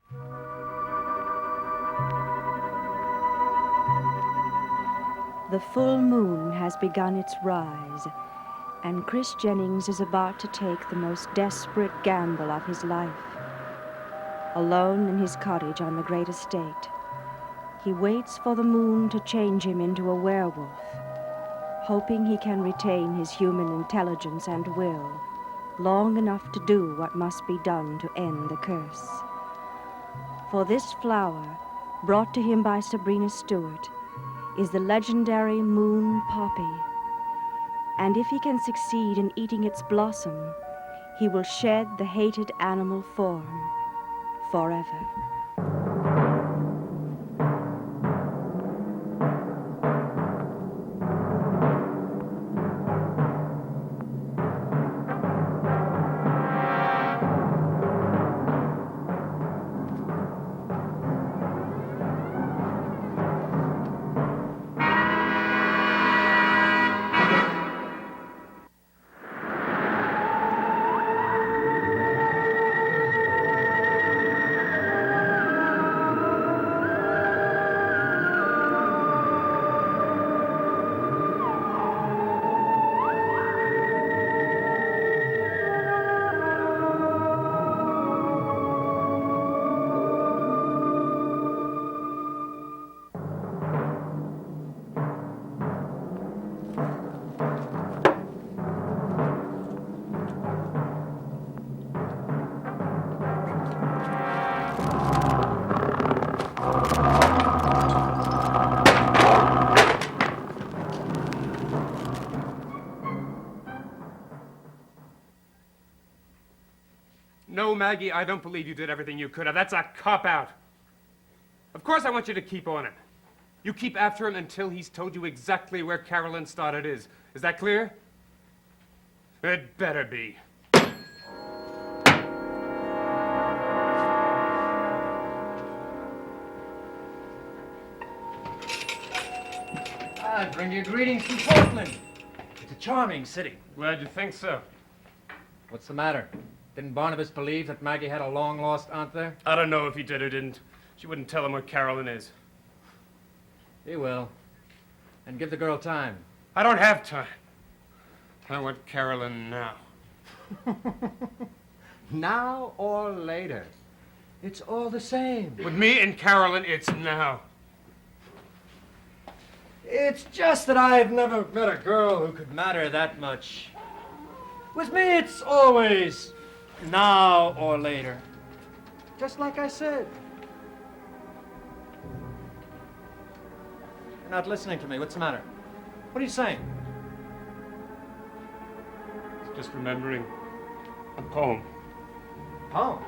The full moon has begun its rise, and Chris Jennings is about to take the most desperate gamble of his life. Alone in his cottage on the great estate, he waits for the moon to change him into a werewolf, hoping he can retain his human intelligence and will long enough to do what must be done to end the curse. For this flower, brought to him by Sabrina Stewart, is the legendary moon poppy. And if he can succeed in eating its blossom, he will shed the hated animal form forever. No, Maggie, I don't believe you did everything you could have. That's a cop-out. Of course I want you to keep on him. You keep after him until he's told you exactly where Carolyn Stoddard is. Is that clear? It better be. I bring you greetings from Portland. It's a charming city. Glad you think so. What's the matter? Didn't Barnabas believe that Maggie had a long-lost aunt there? I don't know if he did or didn't. She wouldn't tell him where Carolyn is. He will. And give the girl time. I don't have time. I want Carolyn now. Now or later. It's all the same. With me and Carolyn, it's now. It's just that I've never met a girl who could matter that much. With me, it's always now or later. Just like I said. You're not listening to me. What's the matter? What are you saying? Just remembering a poem. Poem?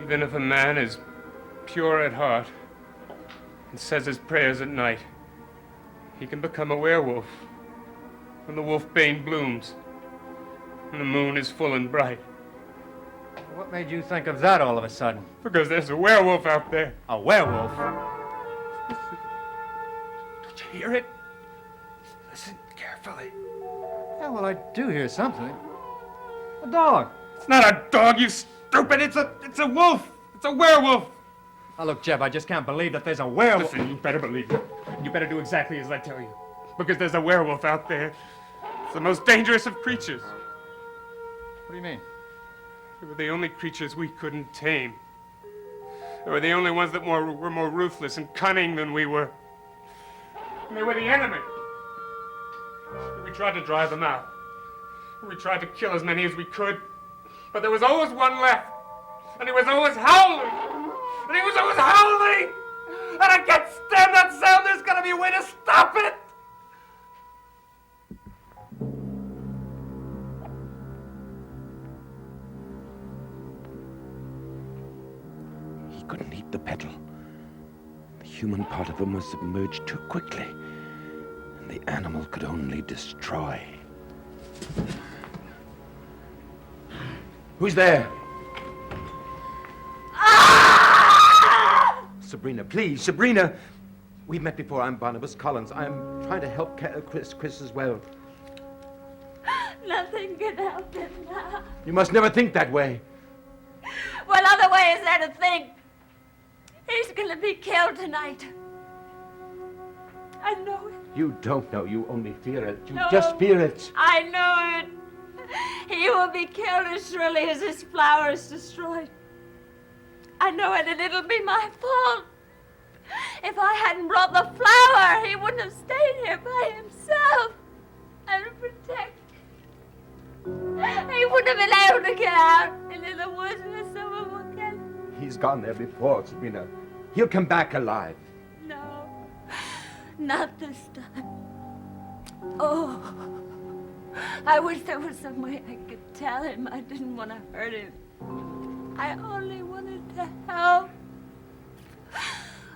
Even if a man is pure at heart and says his prayers at night, he can become a werewolf when the wolfbane blooms and the moon is full and bright. What made you think of that all of a sudden? Because there's a werewolf out there. A werewolf? Don't you hear it? Listen carefully. Yeah, well, I do hear something. A dog. It's not a dog, you stupid. It's a wolf. It's a werewolf. Now, look, Jeb, I just can't believe that there's a werewolf. Listen, you better believe it. You better do exactly as I tell you. Because there's a werewolf out there. It's the most dangerous of creatures. What do you mean? They were the only creatures we couldn't tame. They were the only ones that were more ruthless and cunning than we were. And they were the enemy. We tried to drive them out. We tried to kill as many as we could. But there was always one left. And he was always howling. And he was always howling. And I can't stand that sound. There's got to be a way to stop it. He couldn't eat the petal. The human part of him was submerged too quickly. And the animal could only destroy. Who's there? Sabrina, please, Sabrina. We've met before. I'm Barnabas Collins. I'm trying to help Chris as well. Nothing can help him now. You must never think that way. What other way is there to think? He's gonna be killed tonight. I know it. You don't know. You only fear it. You No. just fear it. I know it. He will be killed as surely as his flower is destroyed. I know it, and it'll be my fault. If I hadn't brought the flower, he wouldn't have stayed here by himself and protected. He wouldn't have been able to get out into the woods where someone will get him. He's gone there before, Sabrina. He'll come back alive. No, not this time. Oh, I wish there was some way I could tell him I didn't want to hurt him. I only wanted to help.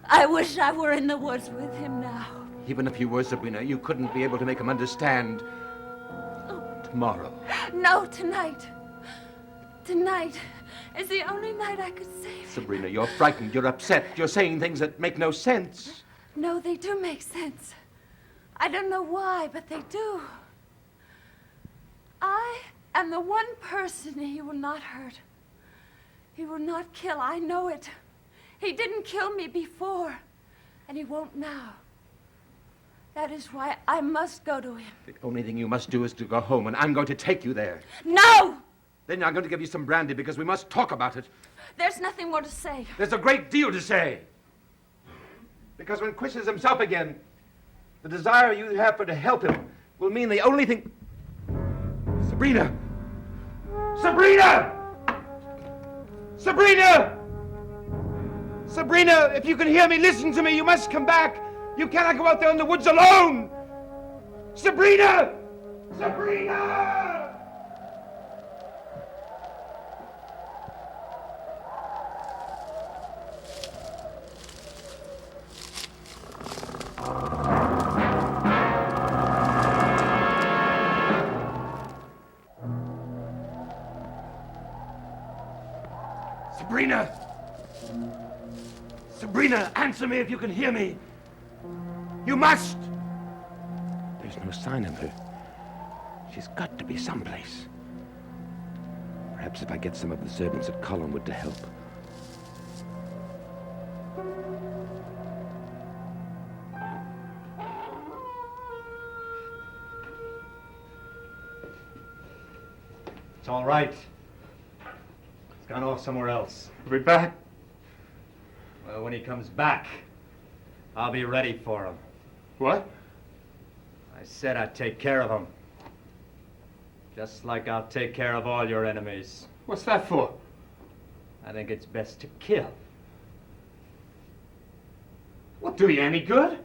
I wish I were in the woods with him now. Even if you were, Sabrina, you couldn't be able to make him understand. Tomorrow. No, tonight. Tonight is the only night I could save him. Sabrina, you're frightened. You're upset. You're saying things that make no sense. No, they do make sense. I don't know why, but they do. I am the one person he will not hurt. He will not kill. I know it. He didn't kill me before, and he won't now. That is why I must go to him. The only thing you must do is to go home, and I'm going to take you there. No! Then I'm going to give you some brandy because we must talk about it. There's nothing more to say. There's a great deal to say. Because when Chris is himself again, the desire you have for to help him will mean the only thing... Sabrina! Sabrina! Sabrina! Sabrina, if you can hear me, listen to me. You must come back. You cannot go out there in the woods alone. Sabrina! Sabrina! Sabrina! Sabrina, answer me if you can hear me. You must! There's no sign of her. She's got to be someplace. Perhaps if I get some of the servants at Collinwood to help. It's all right. He's gone off somewhere else. We'll be back. Well, when he comes back, I'll be ready for him. What? I said I'd take care of him. Just like I'll take care of all your enemies. What's that for? I think it's best to kill. Won't do you any good.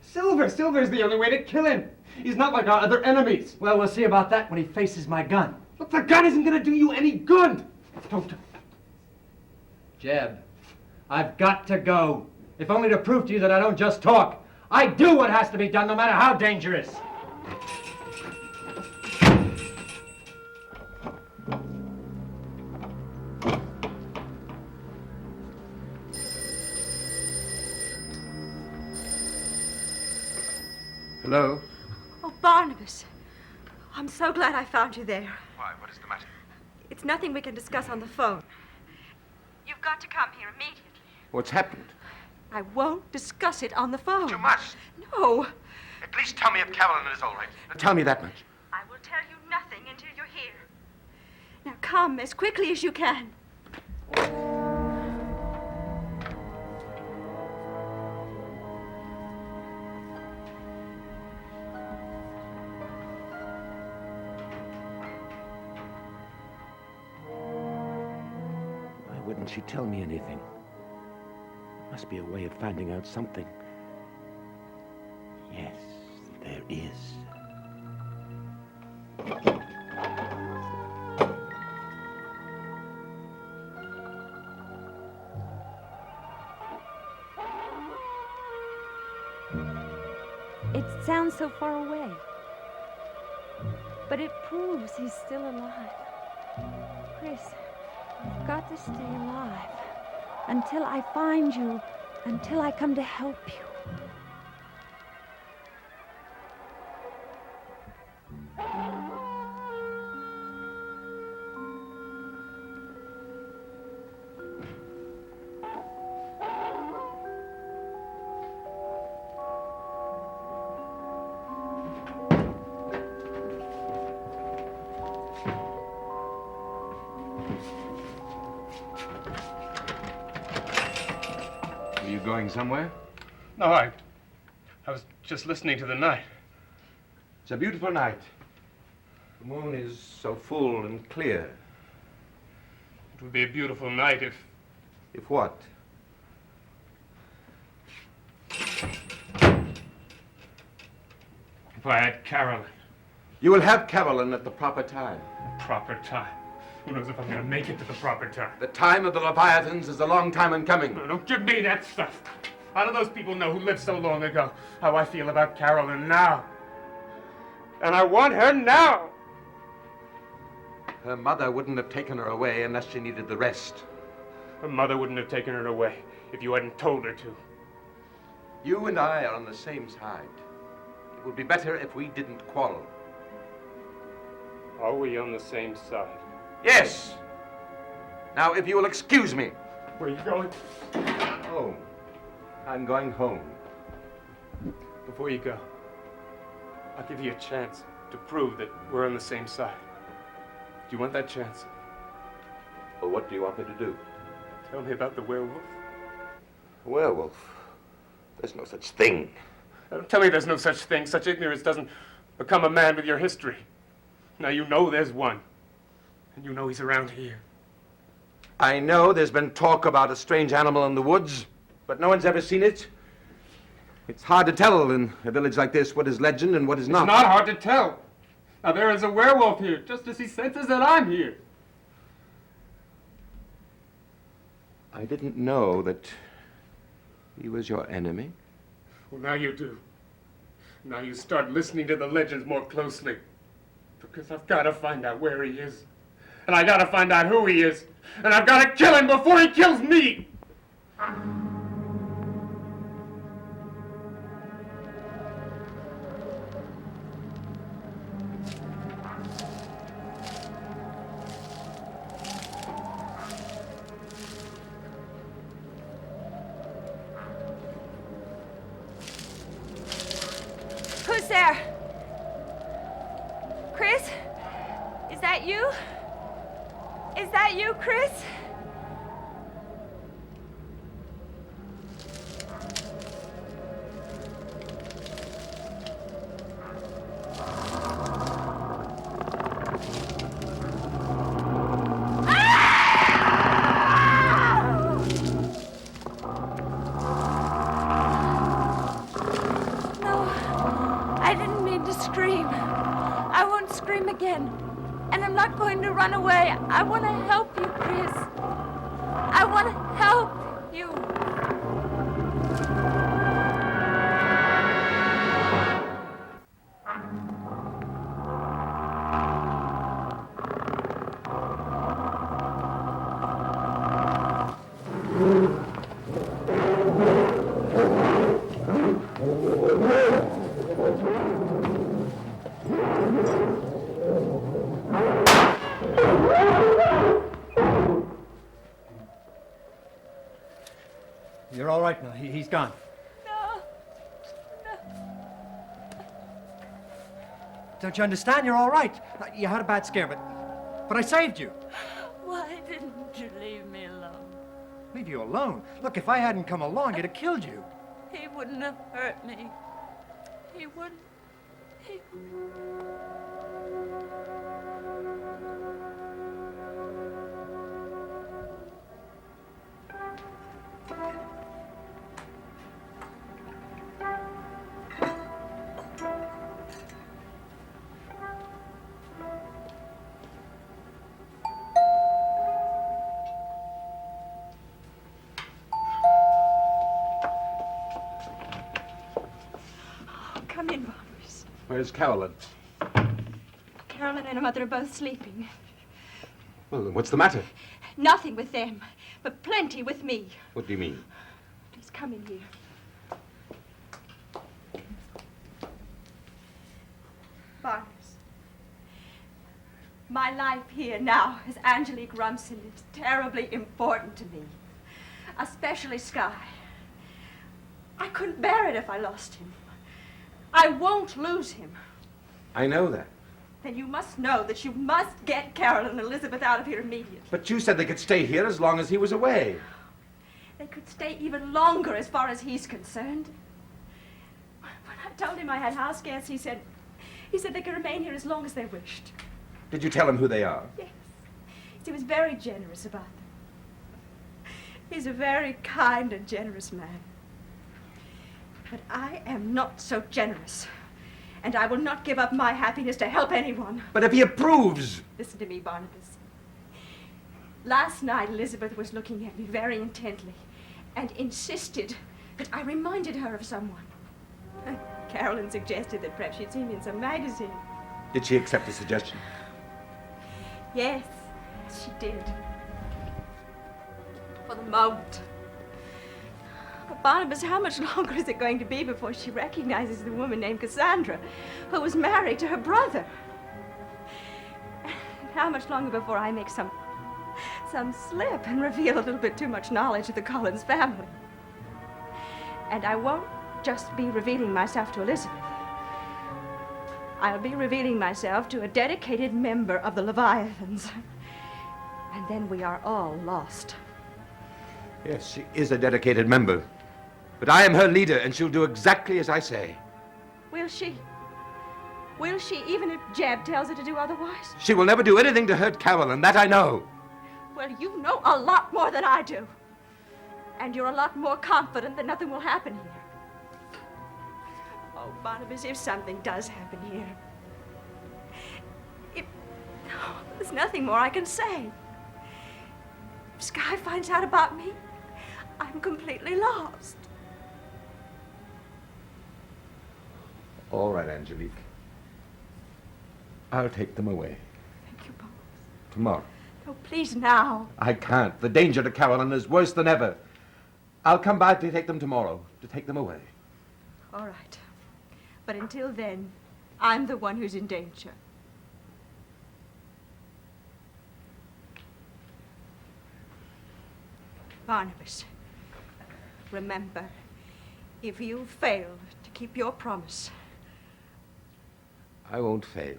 Silver's the only way to kill him. He's not like our other enemies. Well, we'll see about that when he faces my gun. But the gun isn't gonna do you any good. Don't. Jeb, I've got to go. If only to prove to you that I don't just talk. I do what has to be done, no matter how dangerous. Hello? Oh, Barnabas. I'm so glad I found you there. Why? What is the matter? It's nothing we can discuss on the phone. You've got to come here immediately. What's happened? I won't discuss it on the phone. You must. No. At least tell me if Carolyn is all right. Tell me that much. I will tell you nothing until you're here. Now come as quickly as you can. Why wouldn't she tell me anything? There must be a way of finding out something. Yes, there is. It sounds so far away. But it proves he's still alive. Chris, you've got to stay alive. Until I find you, until I come to help you. Are you going somewhere? No, I was just listening to the night. It's a beautiful night. The moon is so full and clear. It would be a beautiful night if... If what? if I had Carolyn. You will have Carolyn at the proper time. Proper time. Who knows if I'm going to make it to the proper time? The time of the Leviathans is a long time in coming. No, don't give me that stuff. How do those people know who lived so long ago how I feel about Carolyn now? And I want her now. Her mother wouldn't have taken her away unless she needed the rest. Her mother wouldn't have taken her away if you hadn't told her to. You and I are on the same side. It would be better if we didn't quarrel. Are we on the same side? Yes. Now, if you will excuse me. Where are you going? Home. I'm going home. Before you go, I'll give you a chance to prove that we're on the same side. Do you want that chance? Well, what do you want me to do? Tell me about the werewolf. A werewolf? There's no such thing. Don't tell me there's no such thing. Such ignorance doesn't become a man with your history. Now you know there's one. And you know he's around here. I know there's been talk about a strange animal in the woods, but no one's ever seen it. It's hard to tell in a village like this what is legend and what is not. It's not hard to tell. Now there is a werewolf here, just as he senses that I'm here. I didn't know that he was your enemy. Well, now you do. Now you start listening to the legends more closely. Because I've got to find out where he is. And I got to find out who he is. And I've got to kill him before he kills me! Who's there? Chris? Is that you? Is that you, Chris? Again. And I'm not going to run away. I want to help you, Chris. I want to help you. You're all right now. He's gone. No. Don't you understand? You're all right. You had a bad scare, but I saved you. Why didn't you leave me alone? Leave you alone? Look, if I hadn't come along, it'd have killed you. He wouldn't have hurt me. He wouldn't. He... Come in, Boris. Where's Carolyn? Carolyn and her mother are both sleeping. Well, then what's the matter? Nothing with them, but plenty with me. What do you mean? Please come in here. Boris, my life here now as Angelique Rumson is terribly important to me, especially Sky. I couldn't bear it if I lost him. I won't lose him. I know that. Then you must know that you must get Carolyn and Elizabeth out of here immediately. But you said they could stay here as long as he was away. They could stay even longer as far as he's concerned. When I told him I had house guests, he said they could remain here as long as they wished. Did you tell him who they are? Yes. He was very generous about them. He's a very kind and generous man. But I am not so generous. And I will not give up my happiness to help anyone. But if he approves... Listen to me, Barnabas. Last night, Elizabeth was looking at me very intently and insisted that I reminded her of someone. Carolyn suggested that perhaps she'd seen me in some magazine. Did she accept the suggestion? Yes, she did. For the moment. But Barnabas, how much longer is it going to be before she recognizes the woman named Cassandra, who was married to her brother? And how much longer before I make some slip and reveal a little bit too much knowledge of the Collins family? And I won't just be revealing myself to Elizabeth. I'll be revealing myself to a dedicated member of the Leviathans. And then we are all lost. Yes, she is a dedicated member. But I am her leader, and she'll do exactly as I say. Will she? Will she, even if Jeb tells her to do otherwise? She will never do anything to hurt Carolyn, that I know. Well, you know a lot more than I do. And you're a lot more confident that nothing will happen here. Oh, Barnabas, if something does happen here, there's nothing more I can say. If Sky finds out about me, I'm completely lost. All right, Angelique. I'll take them away. Thank you, Barnabas. Tomorrow. Oh, please, now. I can't. The danger to Carolyn is worse than ever. I'll come back to take them tomorrow, to take them away. All right. But until then, I'm the one who's in danger. Barnabas, remember, if you fail to keep your promise, I won't fail.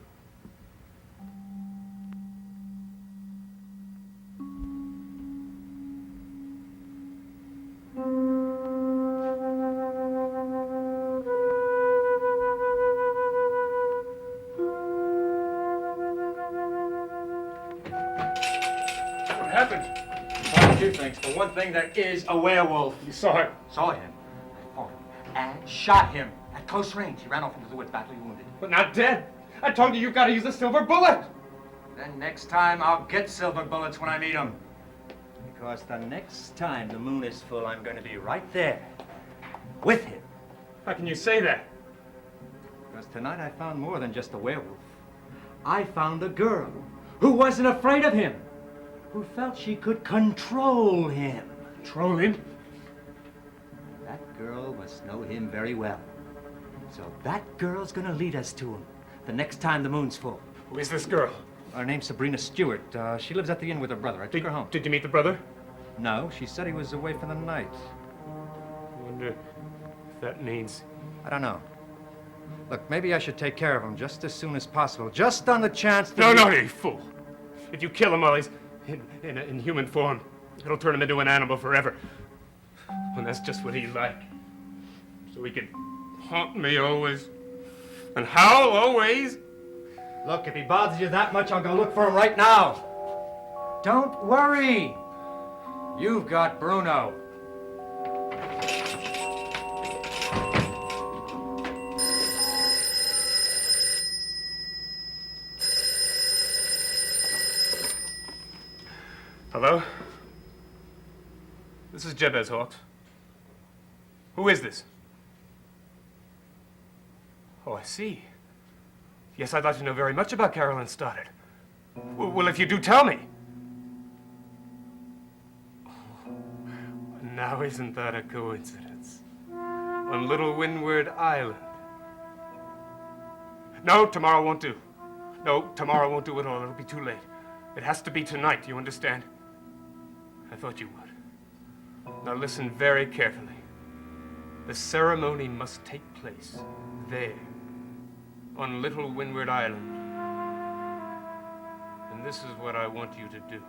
What happened? Two things. For one thing, there is a werewolf. You saw it. Saw him. I fought him. And shot him at close range. He ran off into the woods, badly wounded. But not dead. I told you gotta use a silver bullet. Then next time, I'll get silver bullets when I meet him. Because the next time the moon is full, I'm going to be right there. With him. How can you say that? Because tonight I found more than just a werewolf. I found a girl who wasn't afraid of him. Who felt she could control him. Control him? That girl must know him very well. So that girl's gonna lead us to him the next time the moon's full. Who is this girl? Her name's Sabrina Stewart. She lives at the inn with her brother. I took her home. Did you meet the brother? No, she said he was away for the night. I wonder if that means... I don't know. Look, maybe I should take care of him just as soon as possible, just on the chance that... No, you fool. If you kill him while he's in human form, it'll turn him into an animal forever. And that's just what he'd like. So he can haunt me always. And howl always. Look, if he bothers you that much, I'll go look for him right now. Don't worry. You've got Bruno. Hello? This is Jebez Hawks. Who is this? Oh, I see. Yes, I'd like to know very much about Carolyn Stoddard. Well, if you do, tell me. Now, isn't that a coincidence? On Little Windward Island. No, tomorrow won't do. No, tomorrow won't do at all. It'll be too late. It has to be tonight, do you understand? I thought you would. Now listen very carefully. The ceremony must take place there, on Little Windward Island. And this is what I want you to do.